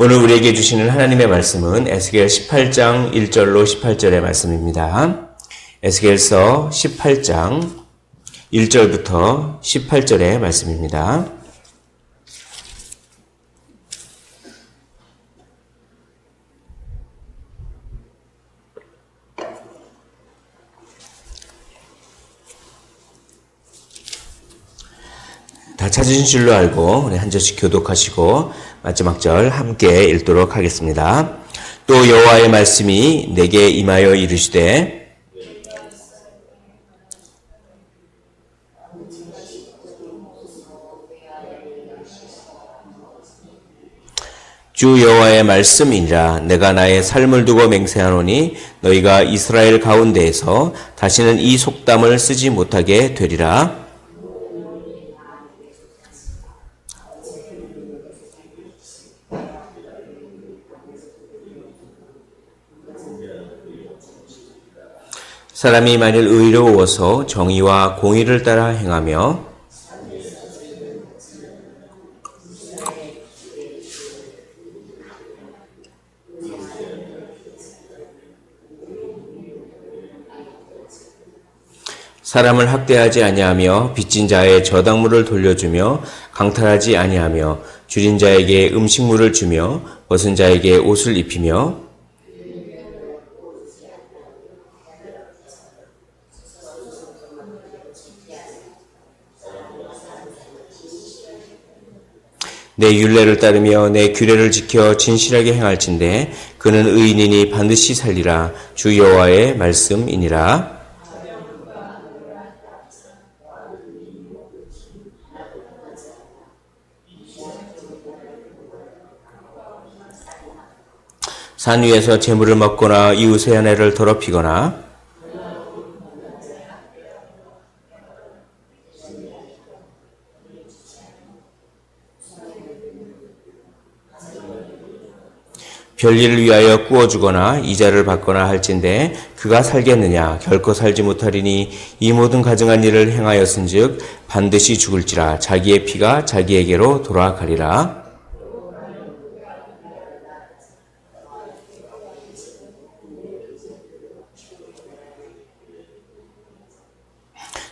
오늘 우리에게 주시는 하나님의 말씀은 에스겔 18장 1절로 18절의 말씀입니다. 에스겔서 18장 1절부터 18절의 말씀입니다. 다 찾으신 줄로 알고 우리 한 절씩 교독하시고 마지막 절 함께 읽도록 하겠습니다. 또 여호와의 말씀이 내게 임하여 이르시되 주 여호와의 말씀이니라. 내가 나의 삶을 두고 맹세하노니 너희가 이스라엘 가운데에서 다시는 이 속담을 쓰지 못하게 되리라. 사람이 만일 의로워서 정의와 공의를 따라 행하며 사람을 학대하지 아니하며 빚진 자의 저당물을 돌려주며 강탈하지 아니하며 줄인 자에게 음식물을 주며 벗은 자에게 옷을 입히며 내 율례를 따르며 내 규례를 지켜 진실하게 행할진대 그는 의인이니 반드시 살리라. 주 여호와의 말씀이니라. 산 위에서 재물을 먹거나 이웃의 아내를 더럽히거나 별일을 위하여 꾸어주거나 이자를 받거나 할진대 그가 살겠느냐? 결코 살지 못하리니 이 모든 가증한 일을 행하였은즉 반드시 죽을지라. 자기의 피가 자기에게로 돌아가리라.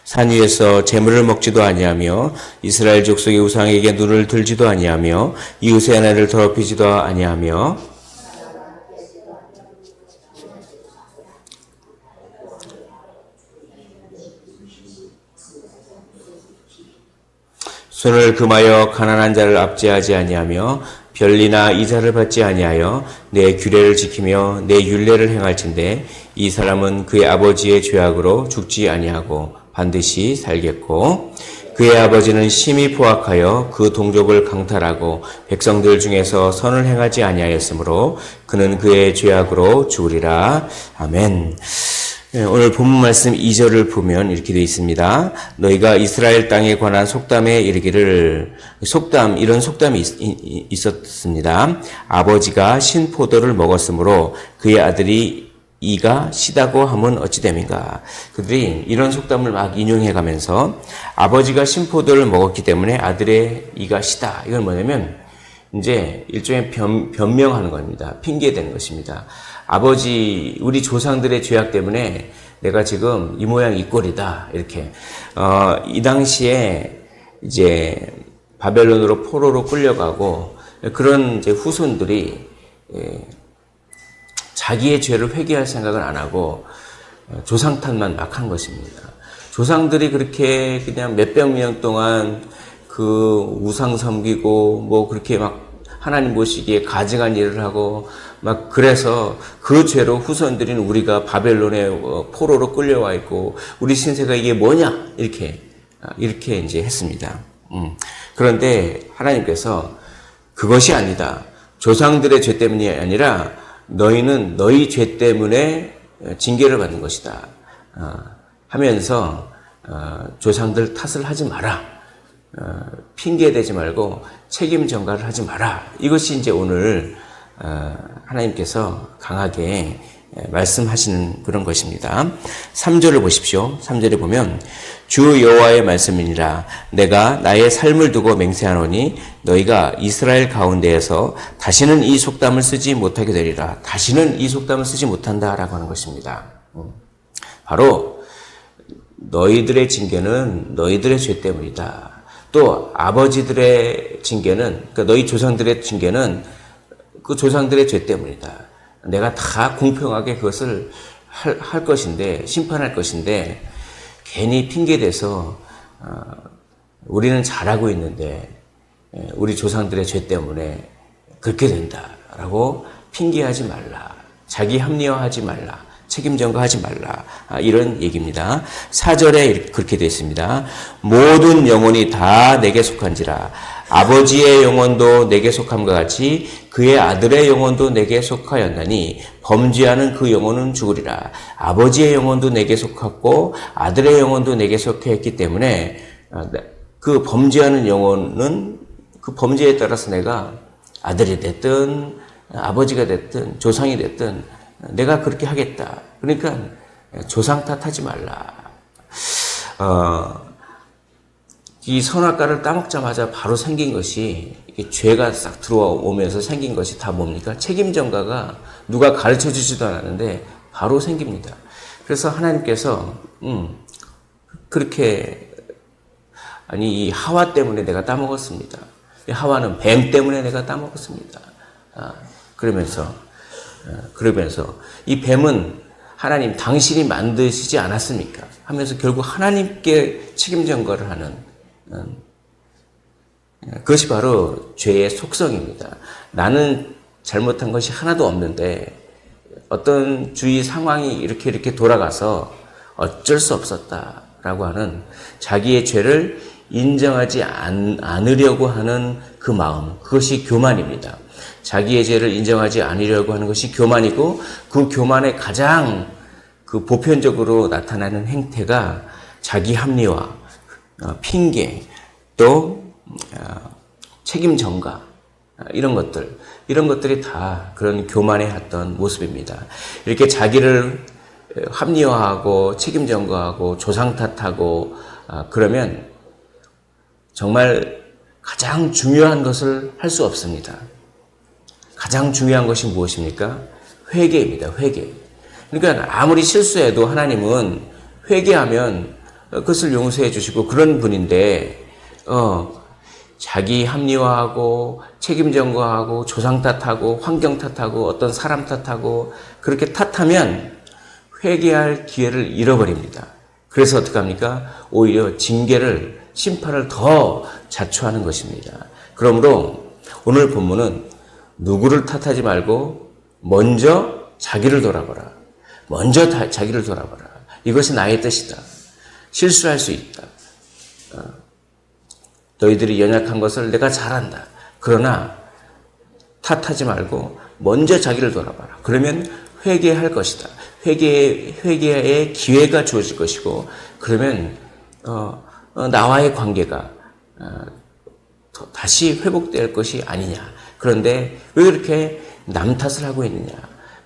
산 위에서 재물을 먹지도 아니하며 이스라엘 족속의 우상에게 눈을 들지도 아니하며 이웃의 아내를 더럽히지도 아니하며 손을 금하여 가난한 자를 압제하지 아니하며 별리나 이자를 받지 아니하여 내 규례를 지키며 내 율례를 행할진대 이 사람은 그의 아버지의 죄악으로 죽지 아니하고 반드시 살겠고 그의 아버지는 심히 포악하여 그 동족을 강탈하고 백성들 중에서 선을 행하지 아니하였으므로 그는 그의 죄악으로 죽으리라. 아멘. 오늘 본문 말씀 2절을 보면 이렇게 되어 있습니다. 너희가 이스라엘 땅에 관한 속담에 이르기를 이런 속담이 있었습니다. 아버지가 신포도를 먹었으므로 그의 아들이 이가 시다고 하면 어찌 됨인가. 그들이 이런 속담을 막 인용해 가면서 아버지가 신포도를 먹었기 때문에 아들의 이가 시다. 이건 뭐냐면 이제 일종의 변명하는 겁니다. 핑계대는 것입니다. 아버지, 우리 조상들의 죄악 때문에 내가 지금 이 모양 이 꼴이다. 이렇게. 이 당시에 이제 바벨론으로 포로로 끌려가고 그런 이제 후손들이 자기의 죄를 회개할 생각을 안 하고 조상 탓만 막 한 것입니다. 조상들이 그렇게 그냥 몇백 년 동안 그 우상 섬기고 뭐 그렇게 막 하나님 보시기에 가증한 일을 하고 막 그래서 그 죄로 후손들인 우리가 바벨론에 포로로 끌려와 있고 우리 신세가 이게 뭐냐 이렇게 이제 했습니다. 그런데 하나님께서 그것이 아니다. 조상들의 죄 때문이 아니라 너희는 너희 죄 때문에 징계를 받는 것이다. 하면서 조상들 탓을 하지 마라. 핑계대지 말고 책임 전가를 하지 마라. 이것이 이제 오늘 하나님께서 강하게 말씀하시는 그런 것입니다. 3절을 보십시오. 3절에 보면 주 여호와의 말씀이니라 내가 나의 삶을 두고 맹세하노니 너희가 이스라엘 가운데에서 다시는 이 속담을 쓰지 못하게 되리라. 다시는 이 속담을 쓰지 못한다라고 하는 것입니다. 바로 너희들의 징계는 너희들의 죄 때문이다. 또 아버지들의 징계는 그러니까 너희 조상들의 징계는 그 조상들의 죄 때문이다. 내가 다 공평하게 그것을 할 것인데 심판할 것인데 괜히 핑계대서 우리는 잘하고 있는데 우리 조상들의 죄 때문에 그렇게 된다라고 핑계하지 말라. 자기 합리화하지 말라. 책임 전가하지 말라. 이런 얘기입니다. 4절에 그렇게 되어 있습니다. 모든 영혼이 다 내게 속한지라. 아버지의 영혼도 내게 속함과 같이 그의 아들의 영혼도 내게 속하였나니 범죄하는 그 영혼은 죽으리라. 아버지의 영혼도 내게 속했고 아들의 영혼도 내게 속했기 때문에 그 범죄하는 영혼은 그 범죄에 따라서 내가 아들이 됐든 아버지가 됐든 조상이 됐든 내가 그렇게 하겠다. 그러니까 조상 탓하지 말라. 이 선악과를 따먹자마자 바로 생긴 것이 죄가 싹 들어오면서 생긴 것이 다 뭡니까? 책임 전가가 누가 가르쳐 주지도 않았는데 바로 생깁니다. 그래서 하나님께서 그렇게 아니 이 하와 때문에 내가 따먹었습니다. 이 하와는 뱀 때문에 내가 따먹었습니다. 그러면서 이 뱀은 하나님 당신이 만드시지 않았습니까? 하면서 결국 하나님께 책임 전가를 하는 그것이 바로 죄의 속성입니다. 나는 잘못한 것이 하나도 없는데 어떤 주위 상황이 이렇게 돌아가서 어쩔 수 없었다라고 하는 자기의 죄를 인정하지 않으려고 하는 그 마음, 그것이 교만입니다. 자기의 죄를 인정하지 않으려고 하는 것이 교만이고 그 교만의 가장 그 보편적으로 나타나는 행태가 자기 합리화, 핑계, 또 책임 전가 이런 것들이 다 그런 교만의 어떤 모습입니다. 이렇게 자기를 합리화하고 책임 전가하고 조상 탓하고 그러면 정말 가장 중요한 것을 할 수 없습니다. 가장 중요한 것이 무엇입니까? 회개입니다. 회개. 그러니까 아무리 실수해도 하나님은 회개하면 그것을 용서해 주시고 그런 분인데 자기 합리화하고 책임 전가하고 조상 탓하고 환경 탓하고 어떤 사람 탓하고 그렇게 탓하면 회개할 기회를 잃어버립니다. 그래서 어떻게 합니까? 오히려 징계를 심판을 더 자초하는 것입니다. 그러므로 오늘 본문은 누구를 탓하지 말고 먼저 자기를 돌아보라. 먼저 자기를 돌아보라. 이것이 나의 뜻이다. 실수할 수 있다. 너희들이 연약한 것을 내가 잘한다. 그러나 탓하지 말고 먼저 자기를 돌아봐라. 그러면 회개할 것이다. 회개의 기회가 주어질 것이고 그러면 나와의 관계가 다시 회복될 것이 아니냐. 그런데 왜 그렇게 남 탓을 하고 있느냐.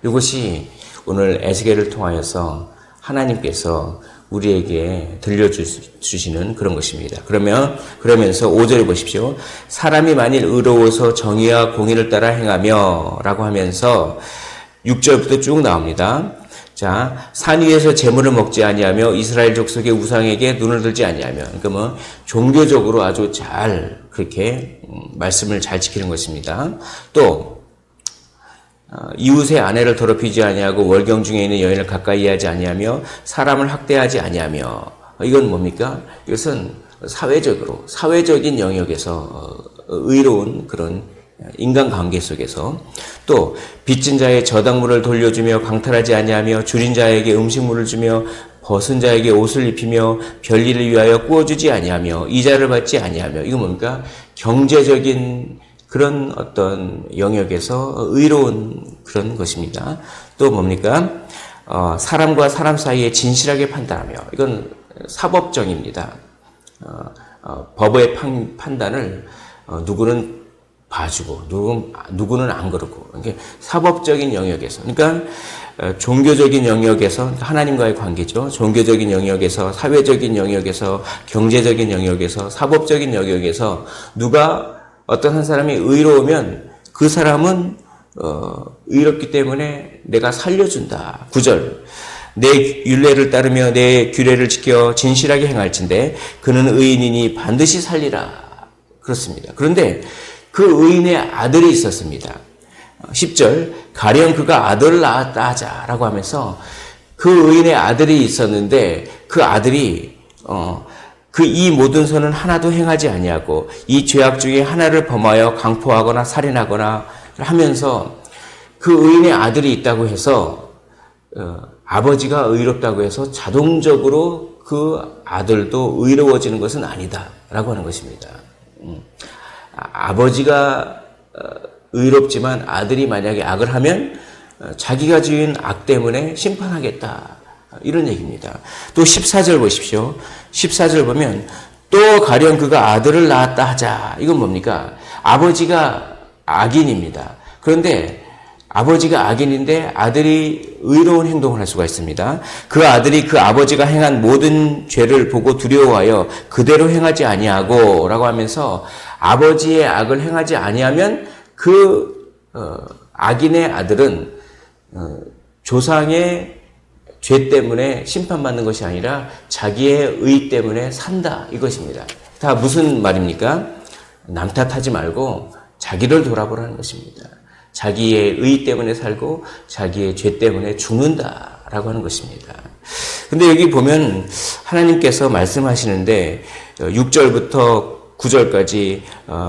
이것이 오늘 에스겔을 통하여서 하나님께서 우리에게 들려주시는 그런 것입니다. 그러면서 5절에 보십시오. 사람이 만일 의로워서 정의와 공의를 따라 행하며 라고 하면서 6절부터 쭉 나옵니다. 자, 산 위에서 재물을 먹지 아니하며 이스라엘 족속의 우상에게 눈을 들지 아니하며 그러니까 종교적으로 아주 잘 그렇게 말씀을 잘 지키는 것입니다. 또 이웃의 아내를 더럽히지 아니하고 월경 중에 있는 여인을 가까이 하지 아니하며 사람을 학대하지 아니하며 이건 뭡니까? 이것은 사회적인 영역에서 의로운 그런 인간관계 속에서 또 빚진 자의 저당물을 돌려주며 강탈하지 아니하며 줄인 자에게 음식물을 주며 벗은 자에게 옷을 입히며 별일을 위하여 구워주지 아니하며 이자를 받지 아니하며 이건 뭡니까? 경제적인 그런 어떤 영역에서 의로운 그런 것입니다. 또 뭡니까? 사람과 사람 사이에 진실하게 판단하며 이건 사법정입니다. 법의 판단을 누구는 봐주고 누구는 안 그러고. 이게 사법적인 영역에서, 그러니까 종교적인 영역에서 하나님과의 관계죠. 종교적인 영역에서, 사회적인 영역에서, 경제적인 영역에서, 사법적인 영역에서 누가 어떤 한 사람이 의로우면 그 사람은 의롭기 때문에 내가 살려준다. 9절. 내 율례를 따르며 내 규례를 지켜 진실하게 행할진대 그는 의인이니 반드시 살리라. 그렇습니다. 그런데 그 의인의 아들이 있었습니다. 10절. 가령 그가 아들을 낳았다 하자라고 하면서 그 의인의 아들이 있었는데 그 아들이 그 이 모든 선은 하나도 행하지 아니하고 이 죄악 중에 하나를 범하여 강포하거나 살인하거나 하면서 그 의인의 아들이 있다고 해서 아버지가 의롭다고 해서 자동적으로 그 아들도 의로워지는 것은 아니다라고 하는 것입니다. 아버지가 의롭지만 아들이 만약에 악을 하면 자기가 지은 악 때문에 심판하겠다. 이런 얘기입니다. 또 14절 보십시오. 14절 보면 또 가령 그가 아들을 낳았다 하자. 이건 뭡니까? 아버지가 악인입니다. 그런데 아버지가 악인인데 아들이 의로운 행동을 할 수가 있습니다. 그 아들이 그 아버지가 행한 모든 죄를 보고 두려워하여 그대로 행하지 아니하고 라고 하면서 아버지의 악을 행하지 아니하면 그 악인의 아들은 조상의 죄 때문에 심판받는 것이 아니라 자기의 의 때문에 산다 이것입니다. 다 무슨 말입니까? 남 탓하지 말고 자기를 돌아보라는 것입니다. 자기의 의 때문에 살고 자기의 죄 때문에 죽는다라고 하는 것입니다. 근데 여기 보면 하나님께서 말씀하시는데 6절부터 9절까지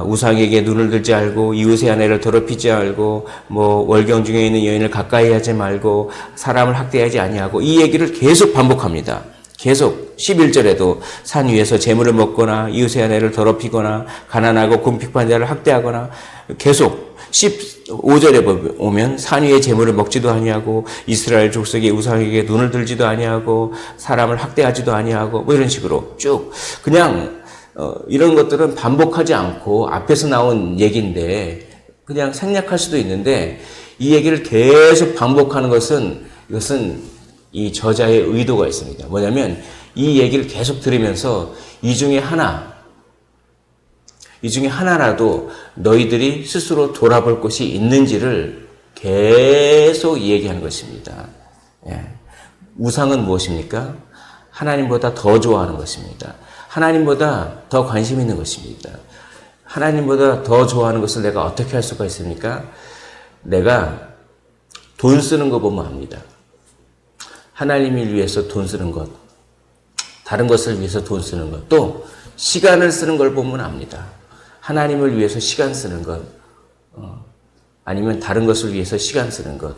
우상에게 눈을 들지 말고 이웃의 아내를 더럽히지 말고 뭐 월경 중에 있는 여인을 가까이 하지 말고 사람을 학대하지 아니하고 이 얘기를 계속 반복합니다. 계속 11절에도 산 위에서 재물을 먹거나 이웃의 아내를 더럽히거나 가난하고 궁핍한 자를 학대하거나 계속 15절에 보면 산 위에 재물을 먹지도 아니하고 이스라엘 족속의 우상에게 눈을 들지도 아니하고 사람을 학대하지도 아니하고 뭐 이런 식으로 쭉 그냥 이런 것들은 반복하지 않고 앞에서 나온 얘기인데 그냥 생략할 수도 있는데 이 얘기를 계속 반복하는 이것은 이 저자의 의도가 있습니다. 뭐냐면 이 얘기를 계속 들으면서 이 중에 하나라도 너희들이 스스로 돌아볼 곳이 있는지를 계속 얘기하는 것입니다. 예. 우상은 무엇입니까? 하나님보다 더 좋아하는 것입니다. 하나님보다 더 관심 있는 것입니다. 하나님보다 더 좋아하는 것을 내가 어떻게 할 수가 있습니까? 내가 돈 쓰는 거 보면 압니다. 하나님을 위해서 돈 쓰는 것, 다른 것을 위해서 돈 쓰는 것, 또 시간을 쓰는 걸 보면 압니다. 하나님을 위해서 시간 쓰는 것, 아니면 다른 것을 위해서 시간 쓰는 것,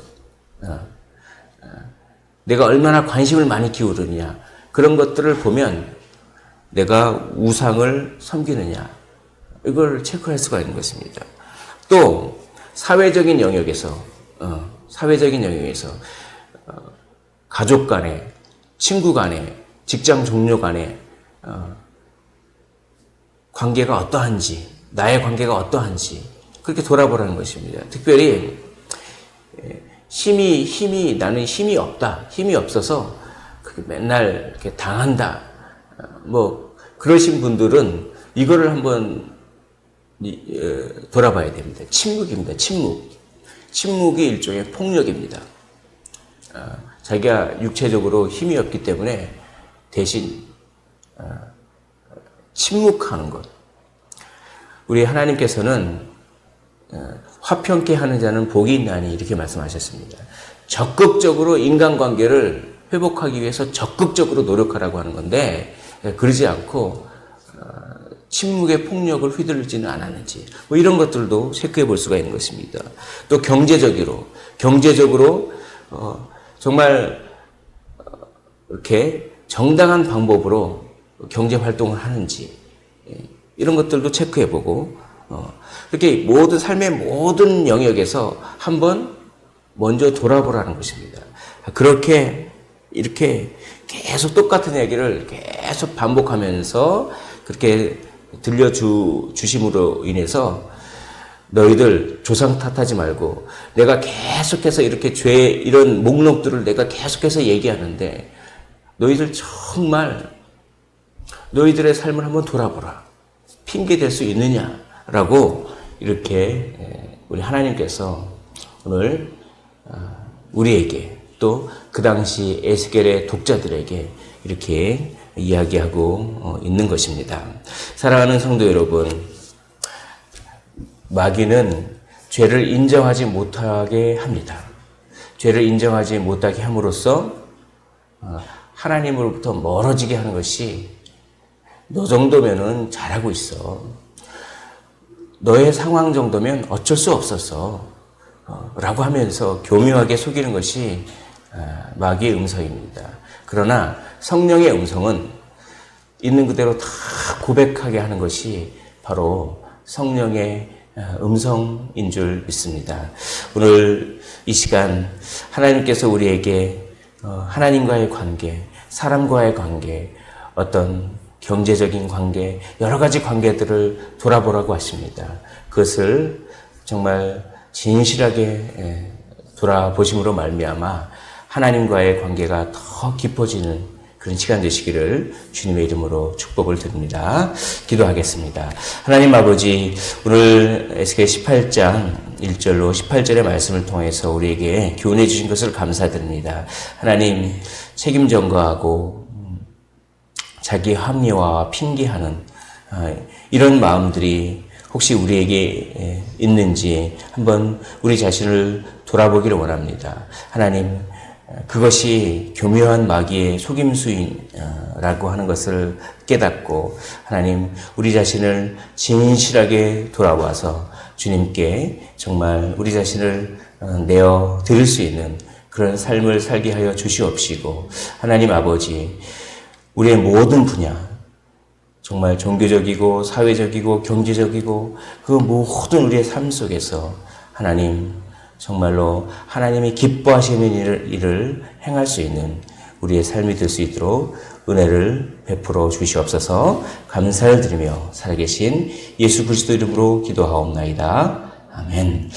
내가 얼마나 관심을 많이 기울이느냐, 그런 것들을 보면 내가 우상을 섬기느냐, 이걸 체크할 수가 있는 것입니다. 또 사회적인 영역에서 가족 간에, 친구 간에, 직장 동료 간에 관계가 어떠한지, 나의 관계가 어떠한지 그렇게 돌아보라는 것입니다. 특별히 나는 힘이 없다, 힘이 없어서 맨날 이렇게 당한다, 뭐 그러신 분들은 이거를 한번 돌아봐야 됩니다. 침묵입니다. 침묵이 일종의 폭력입니다. 자기가 육체적으로 힘이 없기 때문에 대신 침묵하는 것. 우리 하나님께서는 화평케 하는 자는 복이 있나니 이렇게 말씀하셨습니다. 적극적으로 인간관계를 회복하기 위해서 적극적으로 노력하라고 하는 건데 그러지 않고 침묵의 폭력을 휘둘리지는 않았는지 뭐 이런 것들도 체크해 볼 수가 있는 것입니다. 또 경제적으로 정말 이렇게 정당한 방법으로 경제 활동을 하는지 이런 것들도 체크해 보고 이렇게 삶의 모든 영역에서 한번 먼저 돌아보라는 것입니다. 그렇게 이렇게 계속 똑같은 얘기를 계속 반복하면서 그렇게 들려주심으로 인해서 너희들 조상 탓하지 말고 내가 계속해서 이렇게 죄 이런 목록들을 내가 계속해서 얘기하는데 너희들 정말 너희들의 삶을 한번 돌아보라. 핑계 댈 수 있느냐라고 이렇게 우리 하나님께서 오늘 우리에게 또 그 당시 에스겔의 독자들에게 이렇게 이야기하고 있는 것입니다. 사랑하는 성도 여러분, 마귀는 죄를 인정하지 못하게 합니다. 죄를 인정하지 못하게 함으로써 하나님으로부터 멀어지게 하는 것이 너 정도면은 잘하고 있어. 너의 상황 정도면 어쩔 수 없었어. 라고 하면서 교묘하게 속이는 것이 마귀의 음성입니다. 그러나 성령의 음성은 있는 그대로 다 고백하게 하는 것이 바로 성령의 음성인 줄 믿습니다. 오늘 이 시간 하나님께서 우리에게 하나님과의 관계, 사람과의 관계, 어떤 경제적인 관계, 여러 가지 관계들을 돌아보라고 하십니다. 그것을 정말 진실하게 돌아보심으로 말미암아 하나님과의 관계가 더 깊어지는 그런 시간 되시기를 주님의 이름으로 축복을 드립니다. 기도하겠습니다. 하나님 아버지, 오늘 에스겔 18장 1절로 18절의 말씀을 통해서 우리에게 교훈해 주신 것을 감사드립니다. 하나님, 책임 전가하고 자기 합리화와 핑계하는 이런 마음들이 혹시 우리에게 있는지 한번 우리 자신을 돌아보기를 원합니다. 하나님, 그것이 교묘한 마귀의 속임수라고 하는 것을 깨닫고 하나님, 우리 자신을 진실하게 돌아와서 주님께 정말 우리 자신을 내어 드릴 수 있는 그런 삶을 살게 하여 주시옵시고, 하나님 아버지, 우리의 모든 분야, 정말 종교적이고 사회적이고 경제적이고 그 모든 우리의 삶 속에서 하나님 정말로 하나님이 기뻐하시는 일을 행할 수 있는 우리의 삶이 될 수 있도록 은혜를 베풀어 주시옵소서. 감사를 드리며 살아계신 예수 그리스도 이름으로 기도하옵나이다. 아멘.